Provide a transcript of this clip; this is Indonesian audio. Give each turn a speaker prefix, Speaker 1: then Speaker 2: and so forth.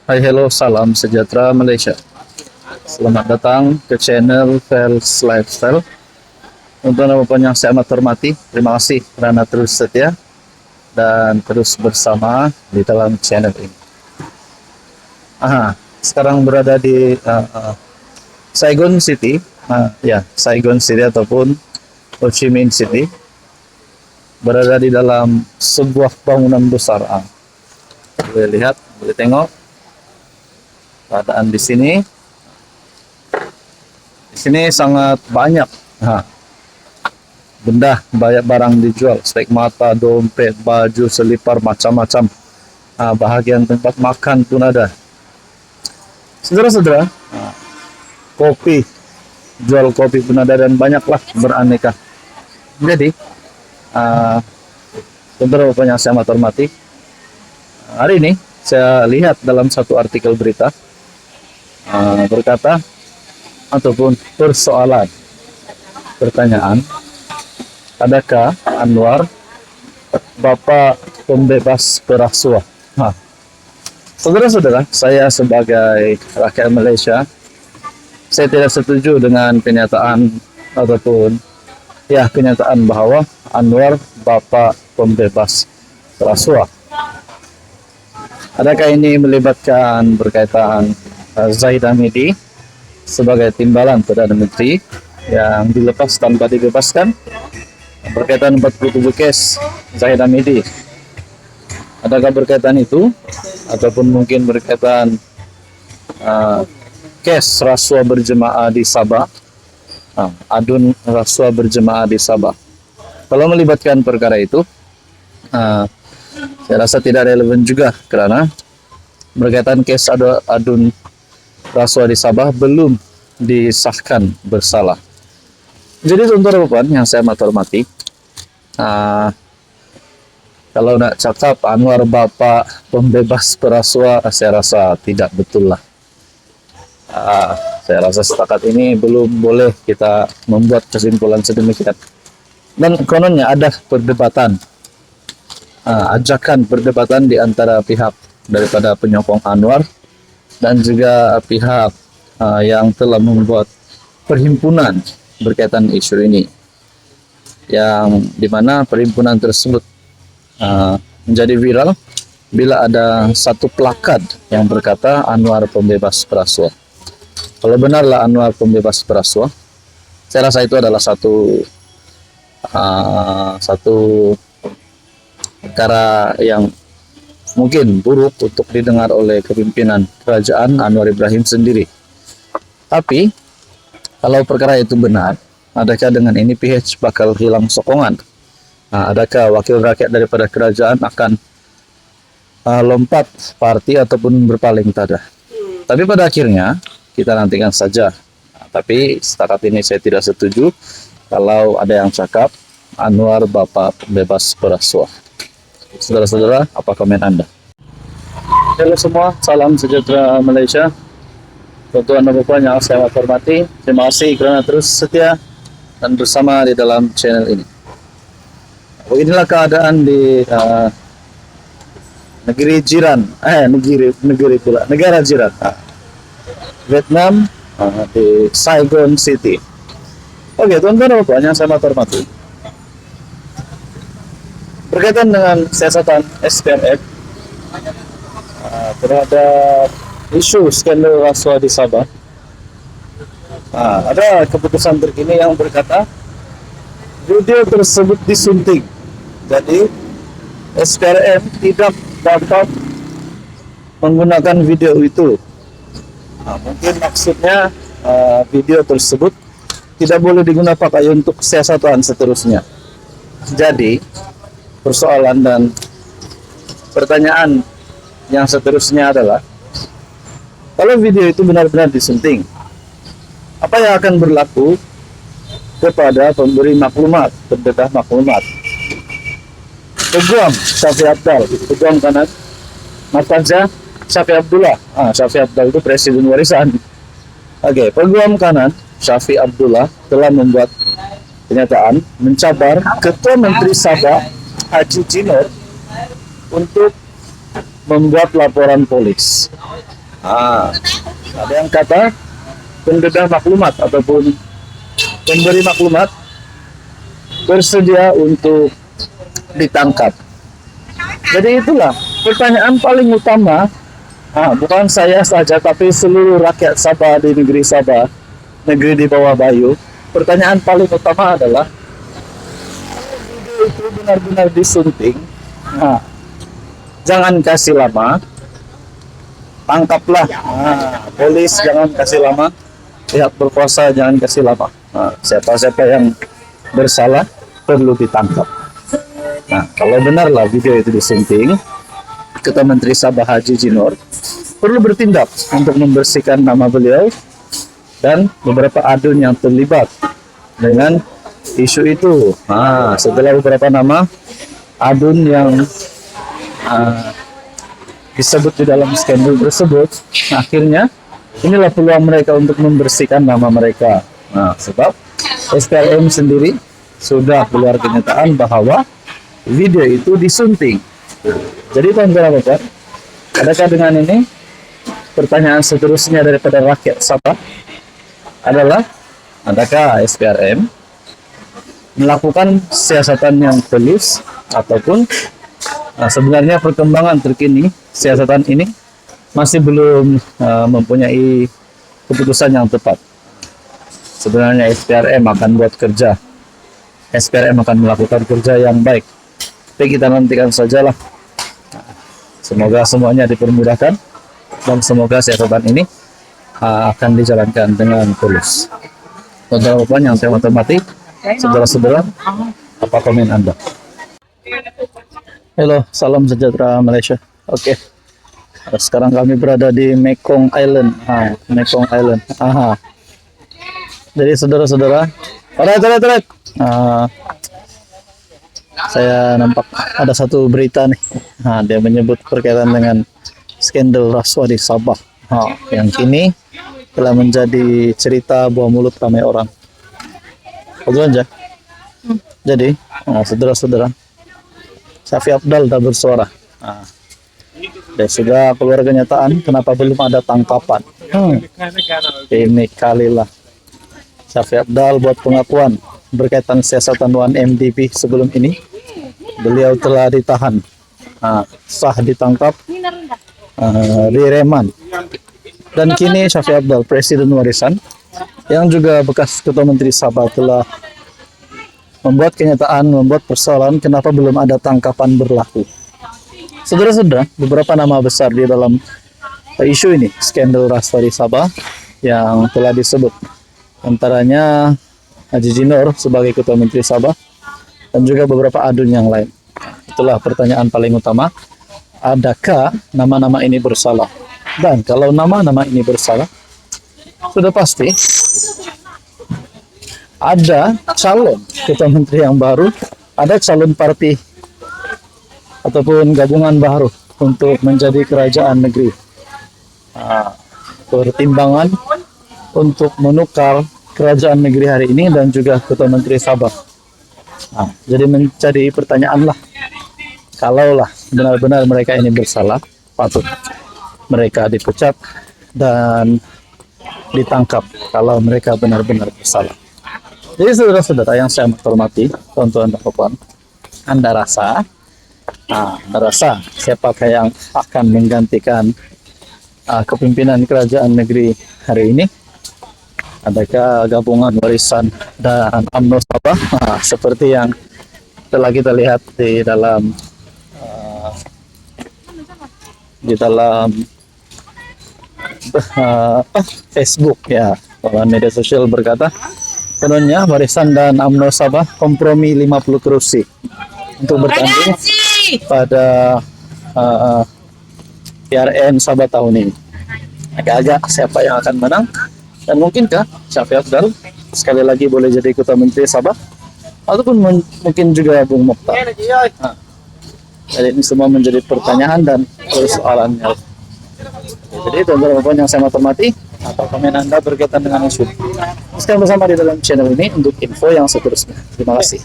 Speaker 1: Hai, hello, salam sejahtera Malaysia. Selamat datang ke channel Fels Lifestyle. Untuk Bapak yang saya amat hormati, terima kasih karena terus setia dan terus bersama di dalam channel ini. Sekarang berada di Saigon City, Saigon City ataupun Ho Chi Minh City. Berada di dalam sebuah bangunan besar. Boleh lihat, boleh tengok keadaan di sini. Di sini sangat banyak benda, banyak barang dijual, stek mata, dompet, baju, selipar, macam-macam. Bahagian tempat makan pun ada. Saudara-saudara, kopi, jual kopi pun ada dan banyaklah beraneka. Jadi, saudara Bapak yang saya amat hormati, hari ini saya lihat dalam satu artikel berita berkata ataupun pertanyaan, adakah Anwar Bapak pembebas perasuah? Saudara-saudara, saya sebagai rakyat Malaysia, saya tidak setuju dengan kenyataan bahwa Anwar Bapak pembebas perasuah. Adakah ini melibatkan berkaitan Zahid Hamidi sebagai timbalan Perdana Menteri yang dilepas tanpa dibebaskan, berkaitan 47 kes Zahid Hamidi? Adakah berkaitan itu, ataupun mungkin berkaitan kes rasuah berjemaah di Sabah, adun rasuah berjemaah di Sabah? Kalau melibatkan perkara itu, saya rasa tidak relevan juga, karena berkaitan kes adun rasuah di Sabah belum disahkan bersalah. Jadi saudara Bapak yang saya amat hormati, kalau nak cakap Anwar Bapak pembebas perasuah, saya rasa tidak betul lah. Saya rasa setakat ini belum boleh kita membuat kesimpulan sedemikian. Dan kononnya ada perdebatan, ajakan perdebatan di antara pihak daripada penyokong Anwar dan juga pihak yang telah membuat perhimpunan berkaitan isu ini, yang dimana perhimpunan tersebut menjadi viral bila ada satu plakat yang berkata Anwar pembebas perasuah. Kalau benarlah Anwar pembebas perasuah, saya rasa itu adalah satu perkara yang mungkin buruk untuk didengar oleh kepimpinan kerajaan Anwar Ibrahim sendiri. Tapi kalau perkara itu benar, adakah dengan ini PH bakal hilang sokongan? Adakah wakil rakyat daripada kerajaan akan lompat parti ataupun berpaling tada? Tapi pada akhirnya kita nantikan saja. Tapi setakat ini saya tidak setuju kalau ada yang cakap Anwar Bapak bebas perasuah. Saudara-saudara, apa komen Anda? Halo semua, salam sejahtera Malaysia. Untuk Anda Bapak yang saya hormati, terima kasih kerana terus setia dan bersama di dalam channel ini. Beginilah keadaan di negara jiran, Vietnam, di Saigon City. Oke, tuan-tuan dan Bapak yang saya hormati, berkaitan dengan siasatan SPRM terhadap isu skandal rasuah di Sabah, ada keputusan terkini yang berkata video tersebut disunting. Jadi SPRM tidak dapat menggunakan video itu. Mungkin maksudnya video tersebut tidak boleh digunakan untuk siasatan seterusnya. Jadi persoalan dan pertanyaan yang seterusnya adalah, kalau video itu benar-benar disunting, apa yang akan berlaku kepada pemberi maklumat, pendedah maklumat? Peguam Syafi Abdal, peguam kanan Martansyah Syafi Abdullah. Syafi Abdal itu presiden warisan. Oke, peguam kanan Syafi Abdullah telah membuat kenyataan mencabar Ketua Menteri Sabah Haji Jinor untuk membuat laporan polis. Ah, ada yang kata penggeda maklumat ataupun pemberi maklumat bersedia untuk ditangkap. Jadi itulah pertanyaan paling utama, bukan saya saja tapi seluruh rakyat Sabah di negeri Sabah, negeri di bawah Bayu. Pertanyaan paling utama adalah video itu benar-benar disunting. Nah, jangan kasih lama, tangkaplah. Polis jangan kasih lama, pihak berkuasa jangan kasih lama. Siapa-siapa yang bersalah perlu ditangkap. Nah, kalau benarlah video itu disunting, Ketua Menteri Sabah Haji Jinor perlu bertindak untuk membersihkan nama beliau dan beberapa adun yang terlibat dengan isu itu. Setelah beberapa nama adun yang disebut di dalam skandal tersebut, akhirnya inilah peluang mereka untuk membersihkan nama mereka. Sebab SPRM sendiri sudah keluar kenyataan bahwa video itu disunting. Jadi teman-teman, adakah dengan ini pertanyaan seterusnya daripada rakyat Sabah adalah, adakah SPRM melakukan siasatan yang tulus ataupun sebenarnya perkembangan terkini siasatan ini masih belum mempunyai keputusan yang tepat. Sebenarnya SPRM akan buat kerja, SPRM akan melakukan kerja yang baik. Tapi kita nantikan sajalah. Semoga semuanya dipermudahkan dan semoga siasatan ini akan dijalankan dengan tulus. Teman-teman yang saya hormati, saudara-saudara, apa komen Anda? Halo, salam sejahtera Malaysia. Oke. Sekarang kami berada di Mekong Island. Mekong Island. Jadi saudara-saudara, alright. Saya nampak ada satu berita nih. Dia menyebut berkaitan dengan skandal rasuah di Sabah. Yang kini telah menjadi cerita buah mulut ramai orang. Betul aja. Jadi, saudara-saudara, Syafi Abdal dah bersuara. Dia sudah keluar kenyataan kenapa belum ada tangkapan. Ini kalilah Syafi Abdal buat pengakuan berkaitan siasatan 1MDB sebelum ini. Beliau telah ditahan, sah ditangkap, direman. Dan kini Syafi Abdal, Presiden Warisan, yang juga bekas Ketua Menteri Sabah, telah membuat kenyataan, membuat persoalan kenapa belum ada tangkapan berlaku. Saudara-saudara, beberapa nama besar di dalam isu ini, skandal rasuah di Sabah, yang telah disebut. Antaranya Haji Jinor sebagai Ketua Menteri Sabah, dan juga beberapa adun yang lain. Itulah pertanyaan paling utama. Adakah nama-nama ini bersalah? Dan kalau nama-nama ini bersalah, sudah pasti ada calon Ketua Menteri yang baru, ada calon parti ataupun gabungan baru untuk menjadi kerajaan negeri. Pertimbangan untuk menukar kerajaan negeri hari ini dan juga Ketua Menteri Sabah. Jadi menjadi pertanyaan lah, kalaulah benar-benar mereka ini bersalah, patut mereka dipecat dan ditangkap kalau mereka benar-benar bersalah. Jadi saudara-saudara yang saya hormati, tuan-tuan dan puan, Anda rasa siapakah yang akan menggantikan kepimpinan kerajaan negeri hari ini? Adakah gabungan Warisan dan UMNO Sabah seperti yang telah kita lihat di dalam Facebook ya, media sosial berkata kononnya Warisan dan UMNO Sabah kompromi 50 kursi untuk bertanding pada PRN Sabah tahun ini. Agak-agak siapa yang akan menang, dan mungkinkah Syafi Abdal sekali lagi boleh jadi Ketua Menteri Sabah, ataupun mungkin juga Bung Mokhtar. Jadi ini semua menjadi pertanyaan dan persoalannya. Jadi teman-teman yang saya hormati, apa komen Anda berkaitan dengan isu? Sekarang bersama di dalam channel ini untuk info yang seterusnya. Terima kasih.